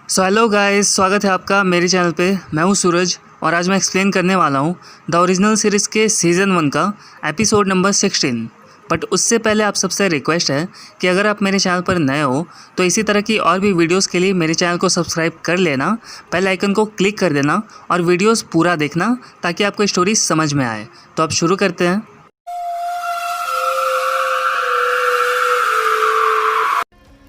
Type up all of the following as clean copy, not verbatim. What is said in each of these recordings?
So hello guys, स्वागत है आपका मेरे चैनल पे। मैं हूँ सूरज और आज मैं एक्सप्लेन करने वाला हूँ द ओरिजिनल सीरीज़ के सीज़न 1 का एपिसोड नंबर 16। बट उससे पहले आप सबसे रिक्वेस्ट है कि अगर आप मेरे चैनल पर नए हो तो इसी तरह की और भी वीडियोस के लिए मेरे चैनल को सब्सक्राइब कर लेना, बेल आइकन को क्लिक कर देना और वीडियोस पूरा देखना ताकि आपको स्टोरी समझ में आए। तो अब शुरू करते हैं।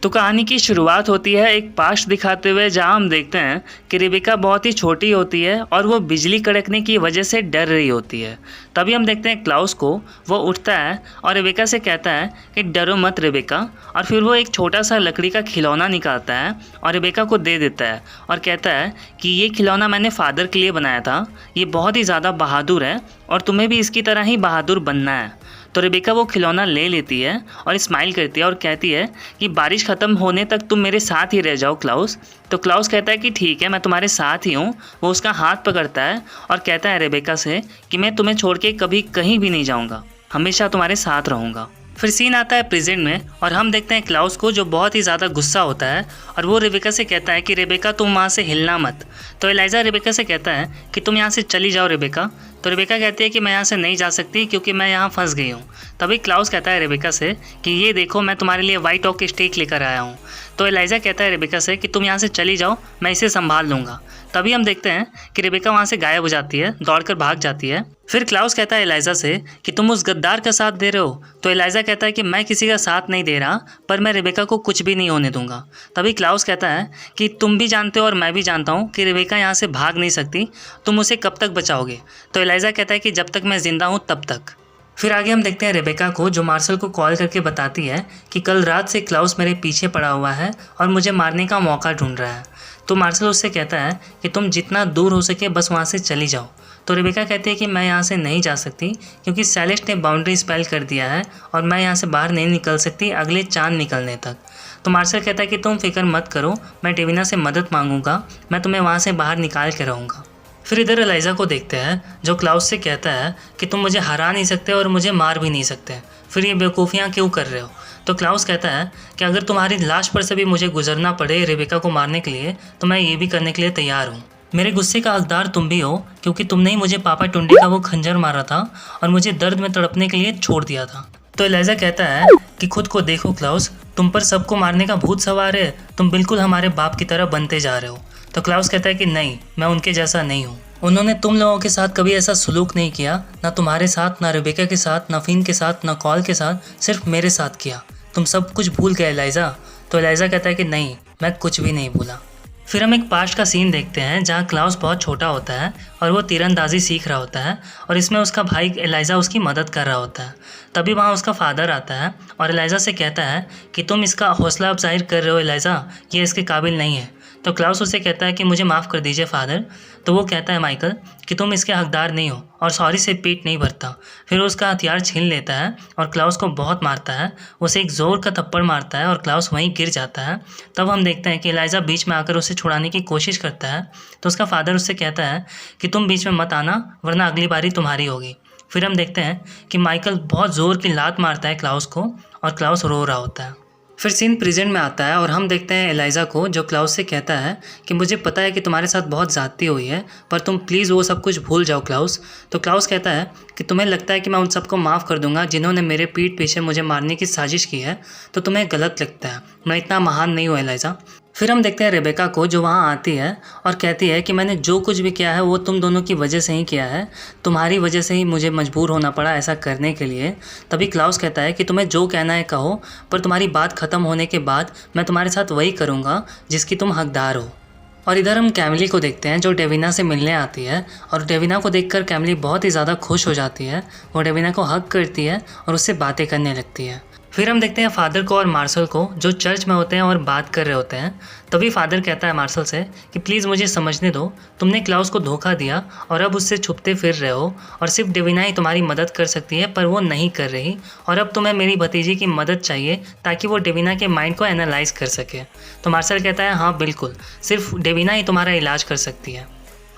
तो कहानी की शुरुआत होती है एक पास्ट दिखाते हुए, जहां हम देखते हैं कि रेबेका बहुत ही छोटी होती है और वो बिजली कड़कने की वजह से डर रही होती है। तभी हम देखते हैं क्लाउस को, वो उठता है और रेबेका से कहता है कि डरो मत रेबेका, और फिर वो एक छोटा सा लकड़ी का खिलौना निकालता है और रेबेका को दे देता है और कहता है कि ये खिलौना मैंने फादर के लिए बनाया था, ये बहुत ही ज़्यादा बहादुर है और तुम्हें भी इसकी तरह ही बहादुर बनना है। तो रेबेका वो खिलौना ले लेती है और स्माइल करती है और कहती है कि बारिश ख़त्म होने तक तुम मेरे साथ ही रह जाओ क्लाउस। तो क्लाउस कहता है कि ठीक है, मैं तुम्हारे साथ ही हूँ। वो उसका हाथ पकड़ता है और कहता है रेबेका से कि मैं तुम्हें छोड़ के कभी कहीं भी नहीं जाऊँगा, हमेशा तुम्हारे साथ रहूँगा। फिर सीन आता है प्रेजेंट में और हम देखते हैं क्लाउस को, जो बहुत ही ज़्यादा गुस्सा होता है और वो रेबेका से कहता है कि रेबेका तुम वहाँ से हिलना मत। तो एलाइजा रेबेका से कहता है कि तुम यहाँ से चली जाओ रेबेका। तो रेबेका कहती है कि मैं यहाँ से नहीं जा सकती क्योंकि मैं यहाँ फंस गई हूँ। तभी क्लाउस कहता है रेबेका से कि ये देखो, मैं तुम्हारे लिए वाइट ऑक स्टिक लेकर आया हूँ। तो एलाइजा कहता है रेबेका से कि तुम यहाँ से चली जाओ, मैं इसे संभाल लूँगा। तभी हम देखते हैं कि रेबेका वहाँ से गायब हो जाती है, दौड़कर भाग जाती है। फिर क्लाउस कहता है एलाइजा से कि तुम उस गद्दार का साथ दे रहे हो। तो एलाइजा कहता है कि मैं किसी का साथ नहीं दे रहा, पर मैं रेबेका को कुछ भी नहीं होने दूंगा। तभी क्लाउस कहता है कि तुम भी जानते हो और मैं भी जानता हूँ कि रेबेका यहाँ से भाग नहीं सकती, तुम उसे कब तक बचाओगे। तो एलाइजा कहता है कि जब तक मैं जिंदा हूँ तब तक। फिर आगे हम देखते हैं रेबेका को, जो मार्शल को कॉल करके बताती है कि कल रात से क्लाउस मेरे पीछे पड़ा हुआ है और मुझे मारने का मौका ढूंढ रहा है। तो मार्शल उससे कहता है कि तुम जितना दूर हो सके बस वहाँ से चली जाओ। तो रेबेका कहती है कि मैं यहाँ से नहीं जा सकती क्योंकि सेलेस्ट ने बाउंड्री स्पेल कर दिया है और मैं यहाँ से बाहर नहीं निकल सकती अगले चांद निकलने तक। तो मार्शल कहता है कि तुम फिक्र मत करो, मैं डेविना से मदद मांगूंगा, मैं तुम्हें वहाँ से बाहर निकाल के रहूँगा। फिर इधर एलाइजा को देखते हैं, जो क्लाउस से कहता है कि तुम मुझे हरा नहीं सकते और मुझे मार भी नहीं सकते, फिर ये बेवकूफ़ियाँ क्यों कर रहे हो। तो क्लाउस कहता है कि अगर तुम्हारी लाश पर से भी मुझे गुजरना पड़े रेबेका को मारने के लिए तो मैं ये भी करने के लिए तैयार हूँ। मेरे गुस्से का हकदार तुम भी हो क्योंकि तुमने ही मुझे पापा टुंडे का वो खंजर मारा था और मुझे दर्द में तड़पने के लिए छोड़ दिया था। तो एलाइजा कहता है कि खुद को देखो क्लाउस, तुम पर सबको मारने का भूत सवार है, तुम बिल्कुल हमारे बाप की तरह बनते जा रहे हो। तो क्लाउस कहता है कि नहीं, मैं उनके जैसा नहीं हूँ। उन्होंने तुम लोगों के साथ कभी ऐसा सलूक नहीं किया, ना तुम्हारे साथ, ना रेबेका के साथ, ना फिन के साथ, ना कॉल के साथ, सिर्फ मेरे साथ किया। तुम सब कुछ भूल गए एलाइजा। तो एलाइजा कहता है कि नहीं, मैं कुछ भी नहीं भूला। फिर हम एक पास्ट का सीन देखते हैं जहाँ क्लाउस बहुत छोटा होता है और वो तीरंदाजी सीख रहा होता है और इसमें उसका भाई एलाइजा उसकी मदद कर रहा होता है। तभी वहाँ उसका फादर आता है और एलाइजा से कहता है कि तुम इसका हौसला अफजाई कर रहे हो एलाइजा, ये इसके काबिल नहीं है। तो क्लाउस उसे कहता है कि मुझे माफ़ कर दीजिए फादर। तो वो कहता है माइकल कि तुम इसके हकदार नहीं हो और सॉरी से पेट नहीं भरता। फिर उसका हथियार छीन लेता है और क्लाउस को बहुत मारता है, उसे एक ज़ोर का थप्पड़ मारता है और क्लाउस वहीं गिर जाता है। तब हम देखते हैं कि एलाइजा बीच में आकर उसे छुड़ाने की कोशिश करता है। तो उसका फादर उससे कहता है कि तुम बीच में मत आना वरना अगली बारी तुम्हारी होगी। फिर हम देखते हैं कि माइकल बहुत ज़ोर की लात मारता है क्लाउस को और क्लाउस रो रहा होता है। फिर सीन प्रेजेंट में आता है और हम देखते हैं एलाइजा को, जो क्लाउस से कहता है कि मुझे पता है कि तुम्हारे साथ बहुत ज़्यादती हुई है, पर तुम प्लीज़ वो सब कुछ भूल जाओ क्लाउस। तो क्लाउस कहता है कि तुम्हें लगता है कि मैं उन सबको माफ़ कर दूंगा जिन्होंने मेरे पीठ पीछे मुझे मारने की साजिश की है, तो तुम्हें गलत लगता है, मैं इतना महान नहीं हूँ एलाइजा। फिर हम देखते हैं रेबेका को, जो वहाँ आती है और कहती है कि मैंने जो कुछ भी किया है वो तुम दोनों की वजह से ही किया है, तुम्हारी वजह से ही मुझे मजबूर होना पड़ा ऐसा करने के लिए। तभी क्लाउस कहता है कि तुम्हें जो कहना है कहो, पर तुम्हारी बात ख़त्म होने के बाद मैं तुम्हारे साथ वही करूँगा जिसकी तुम हकदार हो। और इधर हम कैमिली को देखते हैं, जो डेविना से मिलने आती है और डेविना को देखकर कैमिली बहुत ही ज़्यादा खुश हो जाती है। वो डेविना को हग करती है और उससे बातें करने लगती है। फिर हम देखते हैं फादर को और मार्शल को, जो चर्च में होते हैं और बात कर रहे होते हैं। तभी फादर कहता है मार्शल से कि प्लीज़ मुझे समझने दो, तुमने क्लाउस को धोखा दिया और अब उससे छुपते फिर रहे हो और सिर्फ डेविना ही तुम्हारी मदद कर सकती है, पर वो नहीं कर रही और अब तुम्हें मेरी भतीजी की मदद चाहिए ताकि वो डेविना के माइंड को एनालाइज कर सके। तो मार्शल कहता है हाँ बिल्कुल, सिर्फ डेविना ही तुम्हारा इलाज कर सकती है।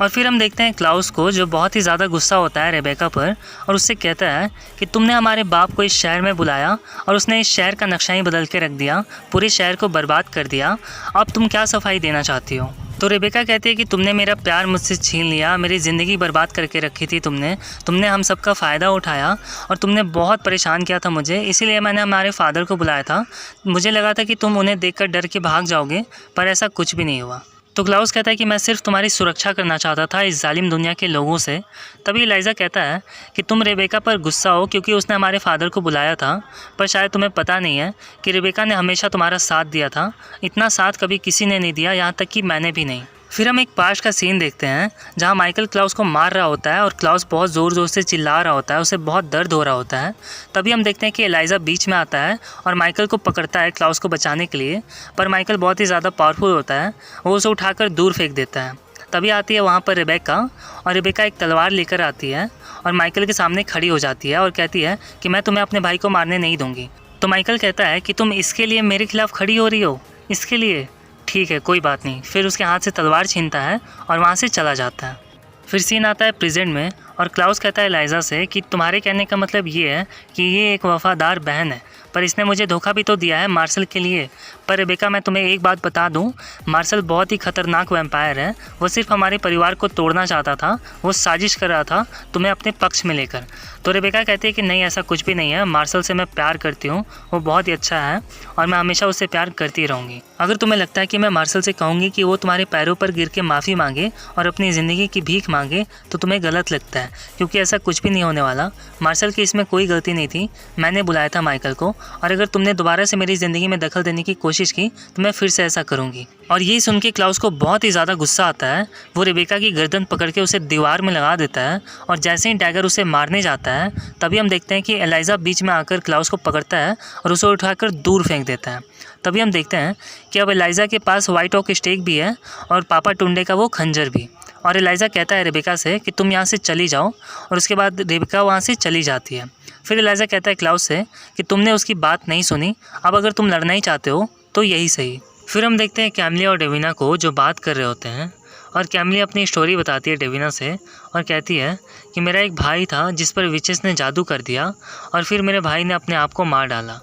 और फिर हम देखते हैं क्लाउस को, जो बहुत ही ज़्यादा गुस्सा होता है रेबेका पर और उससे कहता है कि तुमने हमारे बाप को इस शहर में बुलाया और उसने इस शहर का नक्शा ही बदल के रख दिया, पूरे शहर को बर्बाद कर दिया। अब तुम क्या सफाई देना चाहती हो? तो रेबेका कहती है कि तुमने मेरा प्यार मुझसे छीन लिया, मेरी ज़िंदगी बर्बाद करके रखी थी तुमने हम सबका फ़ायदा उठाया और तुमने बहुत परेशान किया था मुझे, इसीलिए मैंने हमारे फादर को बुलाया था। मुझे लगा था कि तुम उन्हें देखकर डर के भाग जाओगे, पर ऐसा कुछ भी नहीं हुआ। तो क्लाउस कहता है कि मैं सिर्फ तुम्हारी सुरक्षा करना चाहता था इस जालिम दुनिया के लोगों से। तभी एलाइजा कहता है कि तुम रेबेका पर गुस्सा हो क्योंकि उसने हमारे फादर को बुलाया था, पर शायद तुम्हें पता नहीं है कि रेबेका ने हमेशा तुम्हारा साथ दिया था। इतना साथ कभी किसी ने नहीं दिया, यहाँ तक कि मैंने भी नहीं। फिर हम एक पास्ट का सीन देखते हैं जहाँ माइकल क्लाउस को मार रहा होता है और क्लाउस बहुत ज़ोर ज़ोर से चिल्ला रहा होता है, उसे बहुत दर्द हो रहा होता है। तभी हम देखते हैं कि एलाइजा बीच में आता है और माइकल को पकड़ता है क्लाउस को बचाने के लिए, पर माइकल बहुत ही ज़्यादा पावरफुल होता है, वो उसे उठाकर दूर फेंक देता है। तभी आती है वहाँ पर रेबेका और रेबेका एक तलवार लेकर आती है और माइकल के सामने खड़ी हो जाती है और कहती है कि मैं तुम्हें अपने भाई को मारने नहीं दूँगी। तो माइकल कहता है कि तुम इसके लिए मेरे खिलाफ़ खड़ी हो रही हो? इसके लिए? ठीक है, कोई बात नहीं। फिर उसके हाथ से तलवार छीनता है और वहाँ से चला जाता है। फिर सीन आता है प्रेजेंट में और क्लाउस कहता है एलाइजा से कि तुम्हारे कहने का मतलब ये है कि ये एक वफ़ादार बहन है, पर इसने मुझे धोखा भी तो दिया है मार्शल के लिए। पर रेबेका, मैं तुम्हें एक बात बता दूं, मार्शल बहुत ही खतरनाक वैम्पायर है। वो सिर्फ हमारे परिवार को तोड़ना चाहता था, वो साजिश कर रहा था तुम्हें अपने पक्ष में लेकर। तो रेबेका कहती है कि नहीं, ऐसा कुछ भी नहीं है, मार्शल से मैं प्यार करती हूँ, वो बहुत ही अच्छा है और मैं हमेशा उससे प्यार करती रहूँगी। अगर तुम्हें लगता है कि मैं मार्शल से कहूँगी कि वो तुम्हारे पैरों पर गिर के माफ़ी मांगे और अपनी ज़िंदगी की भीख मांगे तो तुम्हें गलत लगता है, क्योंकि ऐसा कुछ भी नहीं होने वाला। मार्शल की इसमें कोई गलती नहीं थी, मैंने बुलाया था माइकल को, और अगर तुमने दोबारा से मेरी ज़िंदगी में दखल देने की कोशिश की तो मैं फिर से ऐसा करूँगी। और ये सुन के क्लाउस को बहुत ही ज़्यादा गुस्सा आता है। वो रेबेका की गर्दन पकड़ के उसे दीवार में लगा देता है और जैसे ही डैगर उसे मारने जाता है तभी हम देखते हैं कि एलाइजा बीच में आकर क्लाउस को पकड़ता है और उसे उठाकर दूर फेंक देता है। तभी हम देखते हैं कि अब एलाइजा के पास व्हाइट ओक स्टेक भी है और पापा टुंडे का वो खंजर भी। और एलाइजा कहता है रेबेका से कि तुम यहाँ से चली जाओ, और उसके बाद रेबेका वहाँ से चली जाती है। फिर एलाइजा कहता है क्लाउस से कि तुमने उसकी बात नहीं सुनी, अब अगर तुम लड़ना ही चाहते हो तो यही सही। फिर हम देखते हैं कैमली और डेविना को जो बात कर रहे होते हैं, और कैमली अपनी स्टोरी बताती है डेविना से और कहती है कि मेरा एक भाई था जिस पर विचेस ने जादू कर दिया और फिर मेरे भाई ने अपने आप को मार डाला।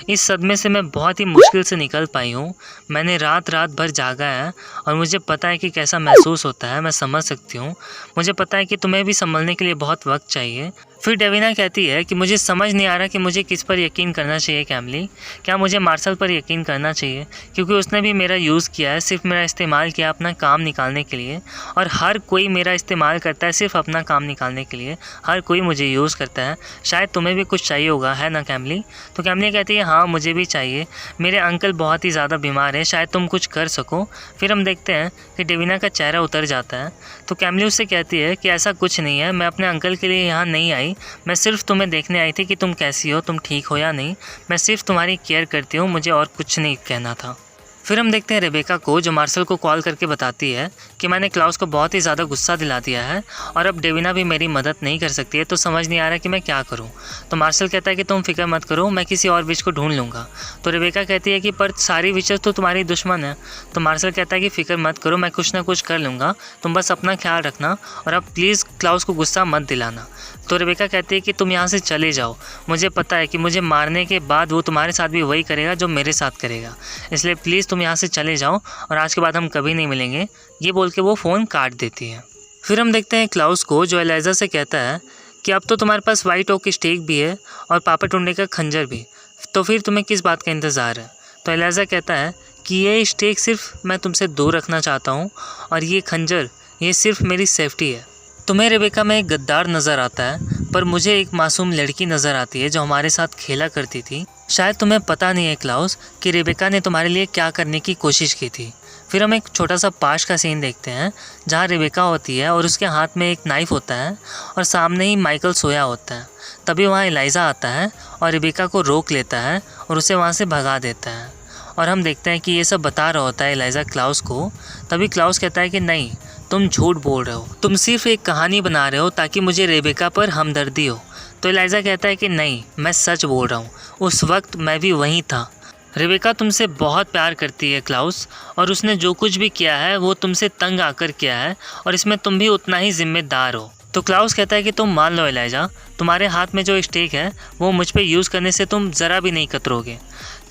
इस सदमे से मैं बहुत ही मुश्किल से निकल पाई हूँ। मैंने रात भर जागा है और मुझे पता है कि कैसा महसूस होता है, मैं समझ सकती हूँ। मुझे पता है कि तुम्हें भी संभलने के लिए बहुत वक्त चाहिए। फिर डेविना कहती है कि मुझे समझ नहीं आ रहा कि मुझे किस पर यकीन करना चाहिए कैमली। क्या मुझे मार्शल पर यकीन करना चाहिए, क्योंकि उसने भी मेरा यूज़ किया है, सिर्फ मेरा इस्तेमाल किया अपना काम निकालने के लिए, और हर कोई मेरा इस्तेमाल करता है सिर्फ अपना काम निकालने के लिए। हर कोई मुझे यूज़ करता है। शायद तुम्हें भी कुछ चाहिए होगा, है ना कैमली? तो कैमली कहती है हाँ, मुझे भी चाहिए। मेरे अंकल बहुत ही ज़्यादा बीमार है, शायद तुम कुछ कर सको। फिर हम देखते हैं कि डेविना का चेहरा उतर जाता है। तो कैमली उससे कहती है कि ऐसा कुछ नहीं है, मैं अपने अंकल के लिए यहाँ नहीं आई, मैं सिर्फ तुम्हें देखने आई थी कि तुम कैसी हो, तुम ठीक हो या नहीं। मैं सिर्फ तुम्हारी केयर करती हूँ, मुझे और कुछ नहीं कहना था। फिर हम देखते हैं रेबेका को, जो मार्शल को कॉल करके बताती है कि मैंने क्लाउस को बहुत ही ज़्यादा गुस्सा दिला दिया है और अब डेविना भी मेरी मदद नहीं कर सकती है, तो समझ नहीं आ रहा कि मैं क्या करूं। तो मार्शल कहता है कि तुम फिक्र मत करो, मैं किसी और विच को ढूंढ लूँगा। तो रेबेका कहती है कि पर सारी विचेस तो तुम्हारी दुश्मन है। तो मार्शल कहता है कि फ़िक्र मत करो, मैं कुछ ना कुछ कर लूँगा, तुम बस अपना ख्याल रखना और अब प्लीज़ क्लाउस को गुस्सा मत दिलाना। तो रेबेका कहती है कि तुम यहाँ से चले जाओ, मुझे पता है कि मुझे मारने के बाद वो तुम्हारे साथ भी वही करेगा जो मेरे साथ करेगा, इसलिए प्लीज़ तुम यहाँ से चले जाओ और आज के बाद हम कभी नहीं मिलेंगे। ये बोल के वो फ़ोन काट देती है। फिर हम देखते हैं क्लाउस को, जो एलाइजा से कहता है कि अब तो तुम्हारे पास व्हाइट ओक स्टेक भी है और पापा टुंडे का खंजर भी, तो फिर तुम्हें किस बात का इंतज़ार है? तो एलाइजा कहता है कि ये स्टेक सिर्फ मैं तुमसे दूर रखना चाहता हूँ और ये खंजर ये सिर्फ मेरी सेफ्टी है। तुम्हें रेबेका में एक गद्दार नज़र आता है, पर मुझे एक मासूम लड़की नज़र आती है जो हमारे साथ खेला करती थी। शायद तुम्हें पता नहीं है क्लाउस कि रेबेका ने तुम्हारे लिए क्या करने की कोशिश की थी। फिर हम एक छोटा सा पास्ट का सीन देखते हैं जहाँ रेबेका होती है और उसके हाथ में एक नाइफ़ होता है और सामने ही माइकल सोया होता है। तभी वहाँ एलाइजा आता है और रेबेका को रोक लेता है और उसे वहाँ से भगा देता है। और हम देखते हैं कि ये सब बता रहा होता है एलाइजा क्लाउस को। तभी क्लाउस कहता है कि नहीं, तुम झूठ बोल रहे हो, तुम सिर्फ एक कहानी बना रहे हो ताकि मुझे रेबेका पर हमदर्दी हो। तो एलाइजा कहता है कि नहीं, मैं सच बोल रहा हूँ, उस वक्त मैं भी वहीं था। रेबेका तुमसे बहुत प्यार करती है क्लाउस, और उसने जो कुछ भी किया है वो तुमसे तंग आकर किया है, और इसमें तुम भी उतना ही जिम्मेदार हो। तो क्लाउस कहता है कि तुम मान लो एलाइजा, तुम्हारे हाथ में जो स्टेक है वो मुझ पे यूज़ करने से तुम ज़रा भी नहीं कतरोगे।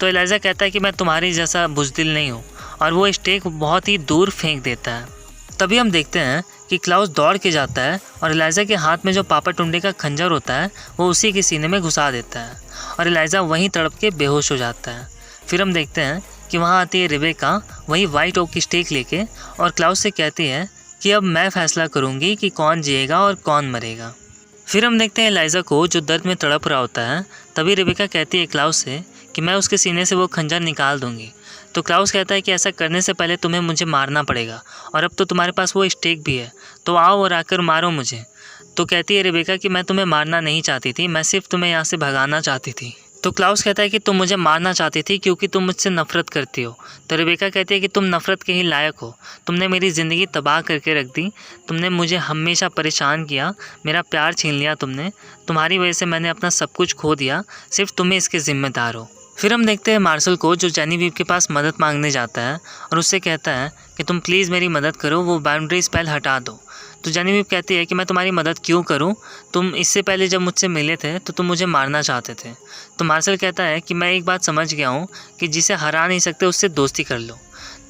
तो एलाइजा कहता है कि मैं तुम्हारी जैसा बुज़दिल नहीं हूँ, और वो स्टेक बहुत ही दूर फेंक देता है। तभी हम देखते हैं कि क्लाउस दौड़ के जाता है और एलाइजा के हाथ में जो पापा टुंडे का खंजर होता है वो उसी के सीने में घुसा देता है, और एलाइजा वहीं तड़प के बेहोश हो जाता है। फिर हम देखते हैं कि वहाँ आती है रेबेका वही वाइट ओक की स्टेक लेके, और क्लाउस से कहती है कि अब मैं फैसला करूँगी कि कौन जिएगा और कौन मरेगा। फिर हम देखते हैं एलाइजा को जो दर्द में तड़प रहा होता है। तभी रेबेका कहती है क्लाउस से कि मैं उसके सीने से वो खंजर निकाल दूंगी। तो क्लाउस कहता है कि ऐसा करने से पहले तुम्हें मुझे मारना पड़ेगा, और अब तो तुम्हारे पास वो स्टेक भी है, तो आओ और आकर मारो मुझे। तो कहती है रेबेका कि मैं तुम्हें मारना नहीं चाहती थी, मैं सिर्फ तुम्हें यहाँ से भगाना चाहती थी। तो क्लाउस कहता है कि तुम मुझे मारना चाहती थी क्योंकि तुम मुझसे नफ़रत करती हो। तो रेबेका कहती है कि तुम नफ़रत के ही लायक हो, तुमने मेरी ज़िंदगी तबाह करके रख दी, तुमने मुझे हमेशा परेशान किया, मेरा प्यार छीन लिया तुमने, तुम्हारी वजह से मैंने अपना सब कुछ खो दिया, सिर्फ तुम्हें इसके ज़िम्मेदार हो। फिर हम देखते हैं मार्शल को जो जेनीविव के पास मदद मांगने जाता है और उससे कहता है कि तुम प्लीज़ मेरी मदद करो, वो बाउंड्री स्पेल हटा दो। तो जेनीविव कहती है कि मैं तुम्हारी मदद क्यों करूं, तुम इससे पहले जब मुझसे मिले थे तो तुम मुझे मारना चाहते थे। तो मार्शल कहता है कि मैं एक बात समझ गया हूं कि जिसे हरा नहीं सकते उससे दोस्ती कर लो।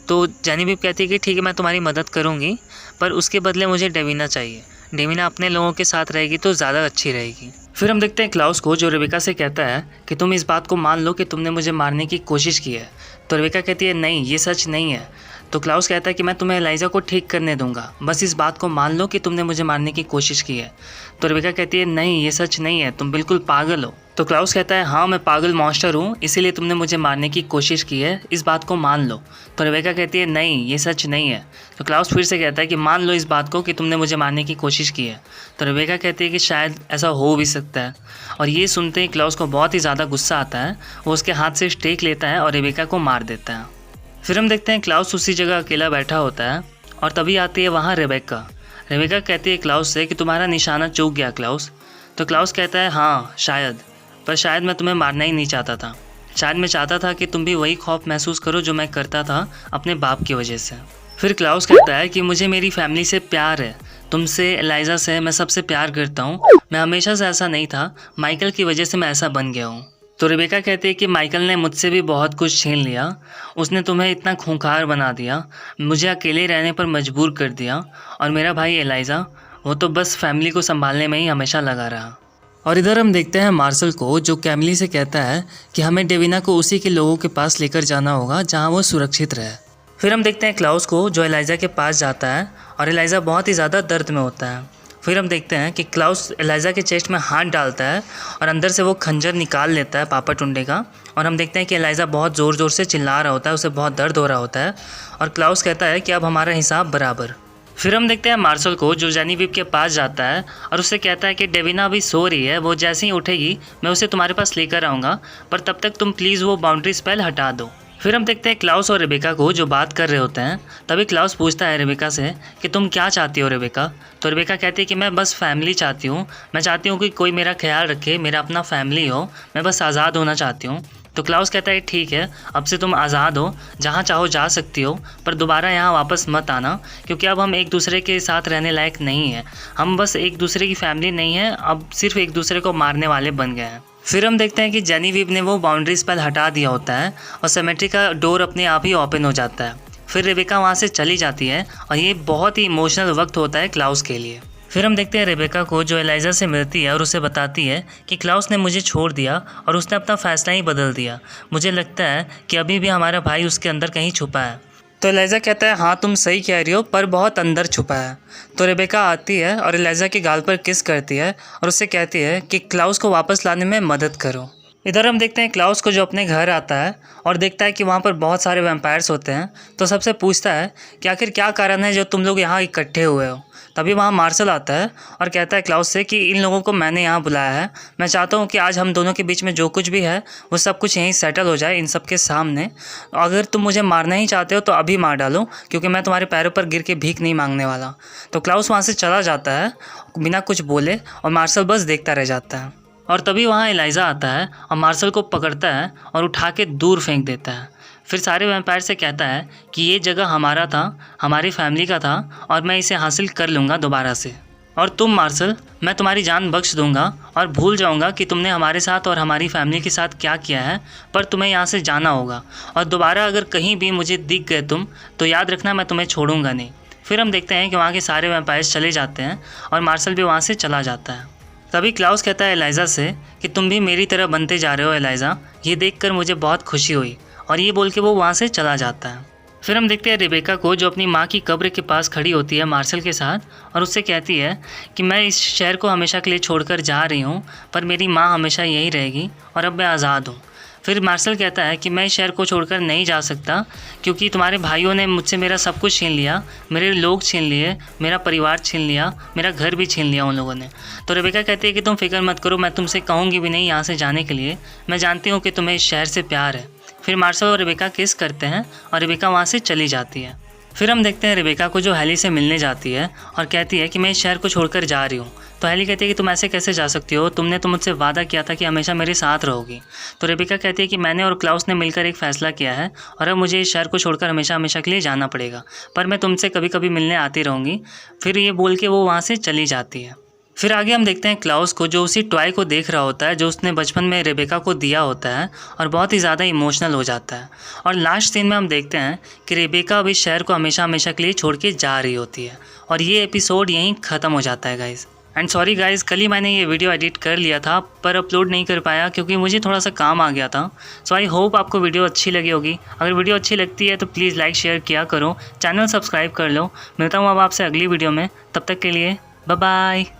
तो जेनीविव कहती है कि ठीक है, मैं तुम्हारी मदद करूँगी, पर उसके बदले मुझे डेविना चाहिए। डेविना अपने लोगों के साथ रहेगी तो ज़्यादा अच्छी रहेगी। फिर हम देखते हैं क्लाउस को जो रेबेका से कहता है कि तुम इस बात को मान लो कि तुमने मुझे मारने की कोशिश की है। तो रेबेका कहती है नहीं, ये सच नहीं है। तो क्लाउस कहता है कि मैं तुम्हें एलाइजा को ठीक करने दूंगा, बस इस बात को मान लो कि तुमने मुझे मारने की कोशिश की है। तो रेबेका कहती है नहीं, ये सच नहीं है, तुम बिल्कुल पागल हो। तो क्लाउस कहता है हाँ, मैं पागल मॉन्स्टर हूँ, इसीलिए तुमने मुझे मारने की कोशिश की है, इस बात को मान लो। तो रेबेका कहती है नहीं, ये सच नहीं है। तो क्लाउस फिर से कहता है कि मान लो इस बात को कि तुमने मुझे मारने की कोशिश की है। तो रेबेका कहती है कि शायद ऐसा हो भी सकता है। और ये सुनते ही क्लाउस को बहुत ही ज़्यादा गुस्सा आता है, वो उसके हाथ से स्टेक लेता है और रेबेका को मार देता है। फिर हम देखते हैं क्लाउस उसी जगह अकेला बैठा होता है, और तभी आती है वहाँ रेबेका। रेबेका कहती है क्लाउस से कि तुम्हारा निशाना चूक गया क्लाउस। तो क्लाउस कहता है हाँ शायद, पर शायद मैं तुम्हें मारना ही नहीं चाहता था, शायद मैं चाहता था कि तुम भी वही खौफ महसूस करो जो मैं करता था अपने बाप की वजह से। फिर क्लाउस कहता है कि मुझे मेरी फैमिली से प्यार है, तुमसे, एलाइजा से, मैं सबसे प्यार करता हूँ, मैं हमेशा से ऐसा नहीं था, माइकल की वजह से मैं ऐसा बन गया हूँ। तो रेबेका कहती है कि माइकल ने मुझसे भी बहुत कुछ छीन लिया, उसने तुम्हें इतना खूंखार बना दिया, मुझे अकेले रहने पर मजबूर कर दिया, और मेरा भाई एलाइजा वो तो बस फैमिली को संभालने में ही हमेशा लगा रहा। और इधर हम देखते हैं मार्शल को जो कैमिली से कहता है कि हमें डेविना को उसी के लोगों के पास लेकर जाना होगा जहाँ वो सुरक्षित रहे। फिर हम देखते हैं क्लाउस को जो एलाइजा के पास जाता है, और एलाइजा बहुत ही ज़्यादा दर्द में होता है। फिर हम देखते हैं कि क्लाउस एलाइजा के चेस्ट में हाथ डालता है और अंदर से वो खंजर निकाल लेता है पापा टुंडे का, और हम देखते हैं कि एलाइजा बहुत ज़ोर ज़ोर से चिल्ला रहा होता है, उसे बहुत दर्द हो रहा होता है, और क्लाउस कहता है कि अब हमारा हिसाब बराबर। फिर हम देखते हैं मार्शल को जो जेनीविव के पास जाता है और उससे कहता है कि डेविना अभी सो रही है, वो जैसे ही उठेगी मैं उसे तुम्हारे पास लेकर आऊँगा, पर तब तक तुम प्लीज़ वो बाउंड्री स्पेल हटा दो। फिर हम देखते हैं क्लाउस और रेबेका को जो बात कर रहे होते हैं। तभी क्लाउस पूछता है रेबेका से कि तुम क्या चाहती हो रेबेका। तो रेबेका कहती है कि मैं बस फैमिली चाहती हूँ, मैं चाहती हूँ कि कोई मेरा ख्याल रखे, मेरा अपना फैमिली हो, मैं बस आज़ाद होना चाहती हूँ। तो क्लाउस कहता है ठीक है, अब से तुम आज़ाद हो, जहाँ चाहो जा सकती हो, पर दोबारा यहाँ वापस मत आना, क्योंकि अब हम एक दूसरे के साथ रहने लायक नहीं हैं, हम बस एक दूसरे की फैमिली नहीं है, अब सिर्फ एक दूसरे को मारने वाले बन गए हैं। फिर हम देखते हैं कि जेनीविव ने वो बाउंड्री स्पेल हटा दिया होता है और सेमेट्री का डोर अपने आप ही ओपन हो जाता है। फिर रेबेका वहाँ से चली जाती है और ये बहुत ही इमोशनल वक्त होता है क्लाउस के लिए। फिर हम देखते हैं रेबेका को जो एलाइजा से मिलती है और उसे बताती है कि क्लाउस ने मुझे छोड़ दिया और उसने अपना फ़ैसला ही बदल दिया, मुझे लगता है कि अभी भी हमारा भाई उसके अंदर कहीं छुपा है। तो एलाइजा कहता है हाँ तुम सही कह रही हो, पर बहुत अंदर छुपा है। तो रेबेका आती है और एलाइजा के गाल पर किस करती है और उससे कहती है कि क्लाउस को वापस लाने में मदद करो। इधर हम देखते हैं क्लाउस को जो अपने घर आता है और देखता है कि वहाँ पर बहुत सारे वैम्पायर्स होते हैं। तो सबसे पूछता है कि आखिर क्या कारण है जो तुम लोग यहाँ इकट्ठे हुए हो। तभी वहाँ मार्शल आता है और कहता है क्लाउस से कि इन लोगों को मैंने यहाँ बुलाया है, मैं चाहता हूँ कि आज हम दोनों के बीच में जो कुछ भी है वो सब कुछ यहीं सेटल हो जाए इन सब के सामने। अगर तुम मुझे मारना ही चाहते हो तो अभी मार डालो, क्योंकि मैं तुम्हारे पैरों पर गिर के भीख नहीं मांगने वाला। तो क्लाउस वहाँ से चला जाता है बिना कुछ बोले और मार्शल बस देखता रह जाता है। और तभी वहाँ एलाइजा आता है और मार्शल को पकड़ता है और उठा के दूर फेंक देता है। फिर सारे वैम्पायर से कहता है कि ये जगह हमारा था, हमारी फैमिली का था और मैं इसे हासिल कर लूँगा दोबारा से। और तुम मार्शल, मैं तुम्हारी जान बख्श दूंगा और भूल जाऊंगा कि तुमने हमारे साथ और हमारी फैमिली के साथ क्या किया है, पर तुम्हें यहाँ से जाना होगा और दोबारा अगर कहीं भी मुझे दिख गए तुम तो याद रखना मैं तुम्हें छोड़ूंगा नहीं। फिर हम देखते हैं कि वहाँ के सारे वैम्पायर्स चले जाते हैं और मार्शल भी वहाँ से चला जाता है। तभी क्लाउस कहता है एलाइजा से कि तुम भी मेरी तरह बनते जा रहे हो एलाइजा, ये देखकर मुझे बहुत खुशी हुई, और ये बोल के वो वहाँ से चला जाता है। फिर हम देखते हैं रेबेका को जो अपनी माँ की कब्र के पास खड़ी होती है मार्शल के साथ और उससे कहती है कि मैं इस शहर को हमेशा के लिए छोड़कर जा रही हूँ, पर मेरी माँ हमेशा यहीं रहेगी और अब मैं आज़ाद हूँ। फिर मार्शल कहता है कि मैं इस शहर को छोड़कर नहीं जा सकता क्योंकि तुम्हारे भाइयों ने मुझसे मेरा सब कुछ छीन लिया, मेरे लोग छीन लिए, मेरा परिवार छीन लिया, मेरा घर भी छीन लिया उन लोगों ने। तो रेबेका कहती है कि तुम फिक्र मत करो, मैं तुमसे कहूँगी भी नहीं यहाँ से जाने के लिए, मैं जानती हूँ कि तुम्हें इस शहर से प्यार है। फिर मार्शल और रेबेका किस करते हैं और रेबेका वहाँ से चली जाती है। फिर हम देखते हैं रेबेका को जो हैली से मिलने जाती है और कहती है कि मैं इस शहर को छोड़कर जा रही हूँ। तो हैली कहती है कि तुम ऐसे कैसे जा सकती हो, तुमने तो मुझसे वादा किया था कि हमेशा मेरे साथ रहोगी। तो रेबेका कहती है कि मैंने और क्लाउस ने मिलकर एक फ़ैसला किया है और अब मुझे इस शहर को छोड़कर हमेशा हमेशा के लिए जाना पड़ेगा, पर मैं तुमसे कभी कभी मिलने आती रहूँगी। फिर ये बोल के वो वहाँ से चली जाती है। फिर आगे हम देखते हैं क्लाउस को जो उसी टॉय को देख रहा होता है जो उसने बचपन में रेबेका को दिया होता है और बहुत ही ज़्यादा इमोशनल हो जाता है। और लास्ट सीन में हम देखते हैं कि रेबेका अब इस शहर को हमेशा हमेशा के लिए छोड़ के जा रही होती है और ये एपिसोड यहीं ख़त्म हो जाता है गाइज़। एंड सॉरी गाइज़, कल ही मैंने ये वीडियो एडिट कर लिया था पर अपलोड नहीं कर पाया क्योंकि मुझे थोड़ा सा काम आ गया था। सो आई होप आपको वीडियो अच्छी लगी होगी। अगर वीडियो अच्छी लगती है तो प्लीज़ लाइक शेयर किया करो, चैनल सब्सक्राइब कर लो। मिलता हूँ अब आपसे अगली वीडियो में, तब तक के लिए बाय बाय।